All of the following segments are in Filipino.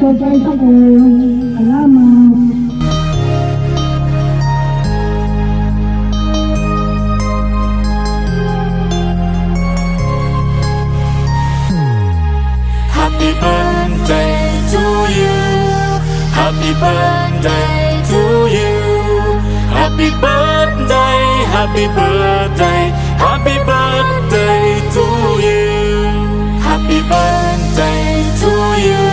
nag-surprise ako. Salamat. Happy birthday to you. Happy birthday to you. Happy birthday, happy birthday, happy birthday to you. Happy birthday to you.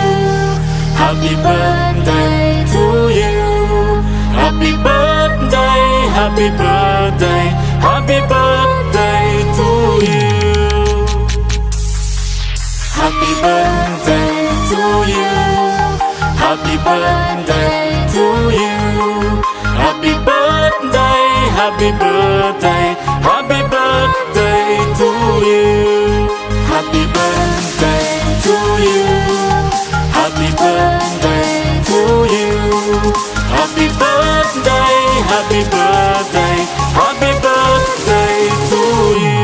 Happy birthday to you. Happy birthday, happy birthday, happy birthday to you. Happy birthday to you. Happy birthday to you. Happy birthday, happy birthday, happy birthday to you. Happy birthday to you. Happy birthday to you. Happy birthday, happy birthday, happy birthday to you.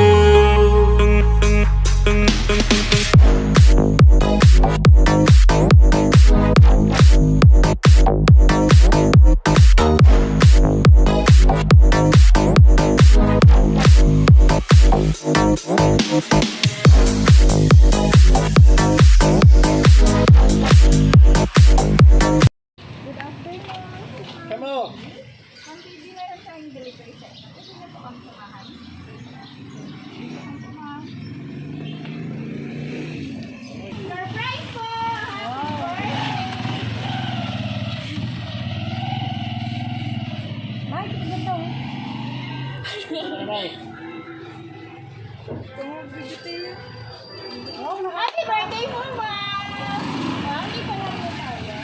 Surprise po! Ay, ganda. Happy birthday po, ma'am! Happy birthday tayo.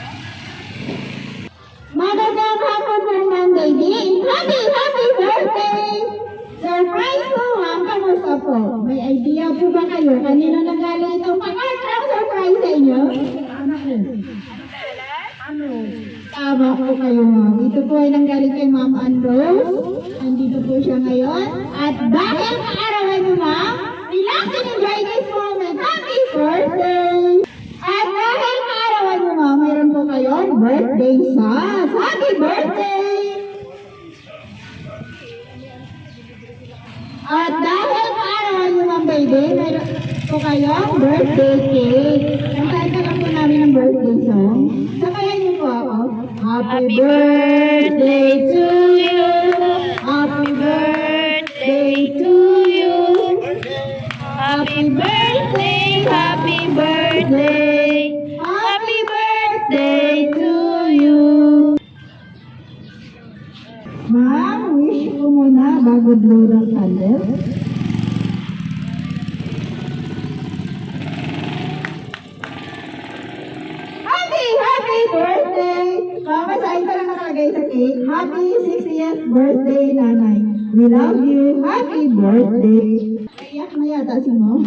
Magandang hapon po, Ma'am Baby. Happy birthday! Surprise po, ma'am. Kamusta po? May idea po ba kayo? Kanino nanggaling itong pang-artrang surprise sa inyo? Ano? Tama po kayo, ma'am. Ito po ay nanggaling kay Ma'am Rose. Andito po siya ngayon. At dahil kaarawan mo, ma'am, relax and enjoy this moment. Happy birthday! At dahil kaarawan mo, ma'am, mayroon po kayo birthday sauce. Happy birthday! At dahil kaarawan mo, ma'am baby, mayroon po kayong birthday cake. Kantahin ka lang po namin ng birthday song. Sabayan niyo po ako. Happy birthday to you. Happy birthday to you. Happy birthday, happy birthday. Happy birthday to you. Ma'am, wish ko muna bago blow ng candle. Happy birthday! Mama, saan ka lang nakalagay sa cake? Happy 60th birthday, nanay. We love you. Happy birthday. Iyak na yata si Mom.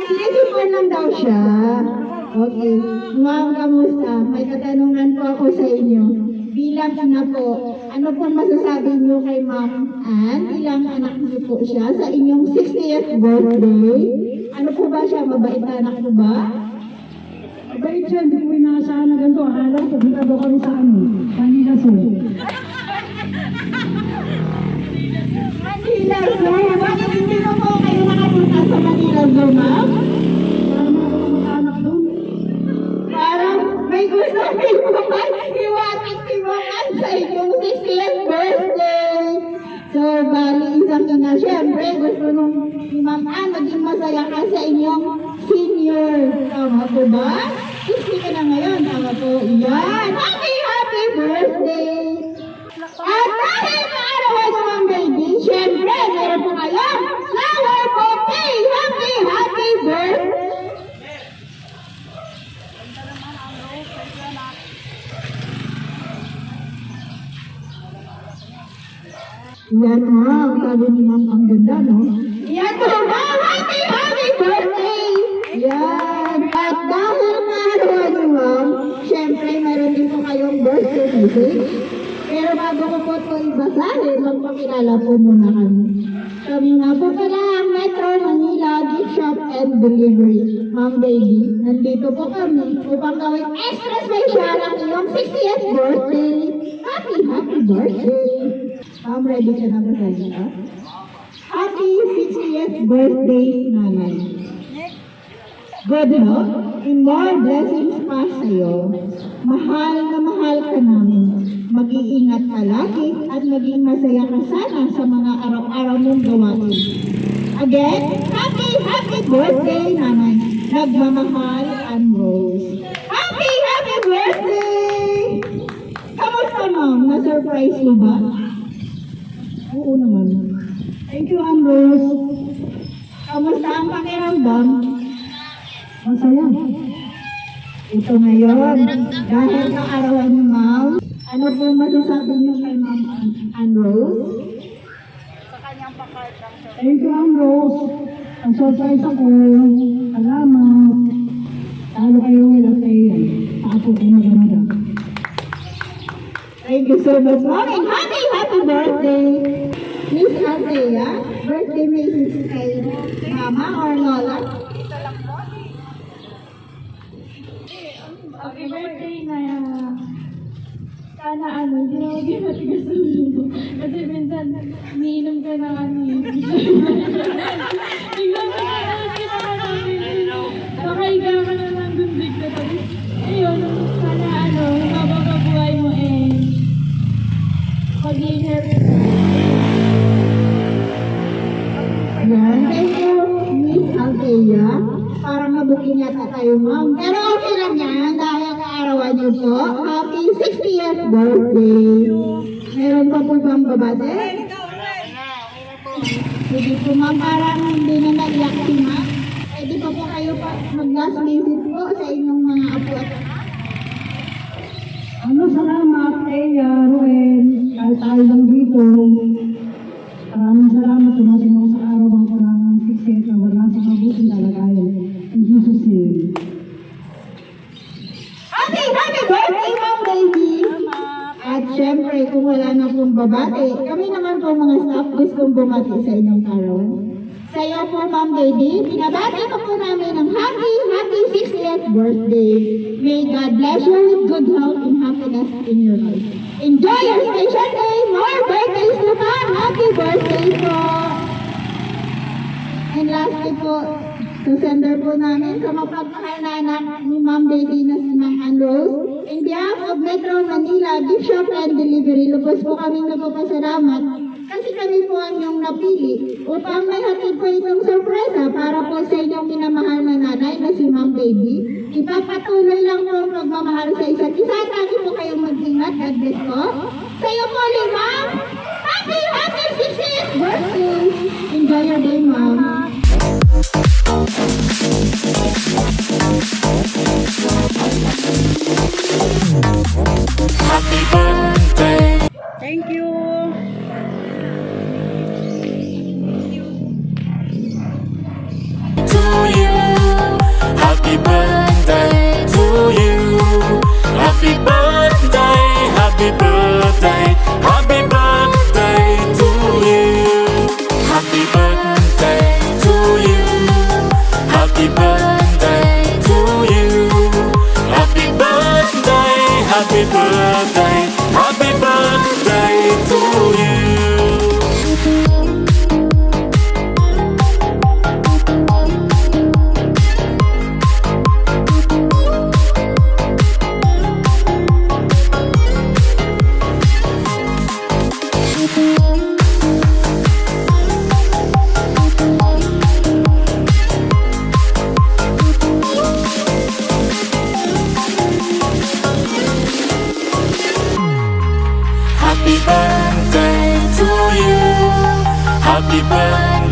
Sinipon lang daw siya. Okay. Ma'am, kamusta? May katanungan po ako sa inyo. Bilang ina po, ano po masasabi niyo kay Ma'am Ann? Ilang anak niyo po siya sa inyong 60th birthday? Ano po ba siya? Mabait na anak po ba? Mabait siya. Hindi ko inaasahan na ganito. Akala ko, pupunta daw kami sa Manila Zoo. Manila Zoo? Bakit hindi mo po kayo nakapunta sa Manila Zoo, ma'am? Parang ako mag-anak doon. Parang may gusto kayo iwatik si Ma'am sa inyong 60th birthday. So, bali isang ina, syempre, gusto nung ni Ma'am Ann maging masaya ka sa inyong senior. Tama po ba? 60 ka na ngayon. Tama po. Yan. Happy birthday! At dahil maarawan mo, Ma'am Baby, syempre, meron po kayo flower bouquet. Happy birthday! Yan, ma'am. Sabi ni Ma'am, ang ganda, no? Yan po, ma'am. Happy birthday! Yan. At dahil maarawan mo, ma'am, syempre, meron din po kayong birthday message. Pero bago ko po ito ibasahin, magpakilala po muna kami. Kami nga po pala ang Metro Manila Shop and Delivery. Ma'am Baby, nandito po kami upang gawing extra special ang iyong 60th birthday. Happy birthday! Ma'am, ready ka na ba sa inyo? Happy 60th birthday, nanay. Good health and more blessings pa sa'yo. Mahal na mahal ka namin. Mag-iingat ka lagi at maging masaya ka sana sa mga araw-araw mong gawain. Again, happy birthday, nanay. Nagmamahal, Ann Rose. Happy birthday! Kamusta, ma'am? Na-surprise mo ba? Oo naman. Thank you, Ann Rose. Kamusta ang pakiramdam? Masaya. Ito ngayon, dahil kaarawan ni ma'am, ano po masasabi niyo kay ma'am Ann Rose? Thank you, Ann Rose. Ang surprise ako. Salamat. Talo kayo nila kay Apo ko maganda. Thank you so much, ma'am. And happy birthday. Miss Althea, birthday wishes kay mama or lola? Happy birthday na sana hindi na maging matigas ang ulo. Kasi minsan, niinom ka na biglang makahiga ka na ng gundig na tabi. Ayun, sana mabababuhay mo maging happy. Ayan, thank you, Miss Althea. Parang nabuking yata tayo, ma'am. Pero okay lang yan dahil kaarawan niyo po. Happy 60th birthday. Meron pa po bang babate? Sige po, ma'am, parang hindi na naiyak si ma'am. Pwede pa po kayo pa mag-last visit po sa inyong mga apo at salamat, Thea, Ruel. Kahit tayo lang dito. Maraming salamat. Tumating ako sa arawan ko ng 60th na wala sa mabuting talagayan. In Jesus' name. Happy birthday, Ma'am Baby! At syempre, kung wala na pong babati, kami naman po mga staff gustong bumati sa inyong arawan. Sa iyo po, Ma'am Baby, binabati po namin ng happy 60th birthday. May God bless you with good health and happiness in your life. Enjoy your special day! More birthdays to come! Happy birthday po! And lastly po, sender po namin sa mapagmahal na anak ni Ma'am Baby na si Ma'am Ann Rose. In behalf of Metro Manila Gift Shop and Delivery, lubos po kaming nagpapasalamat kasi kami po ang inyong napili upang may hatid po itong sorpresa para po sa inyong minamahal na nanay na si Ma'am Baby. Ipapatuloy lang po ang pagmamahal sa isa't isa at lagi po kayong mag-ingat. God bless po. Sa iyo po, Ma'am. Happy 60th birthday! Enjoy your day, Ma'am. Happy birthday Thank you. to you. Happy birthday to you. Happy birthday, happy birthday, happy birthday to you. Happy birthday to you. Happy birthday to you. Happy birthday, happy birthday, happy birthday to you. Happy birthday to you. Happy birthday.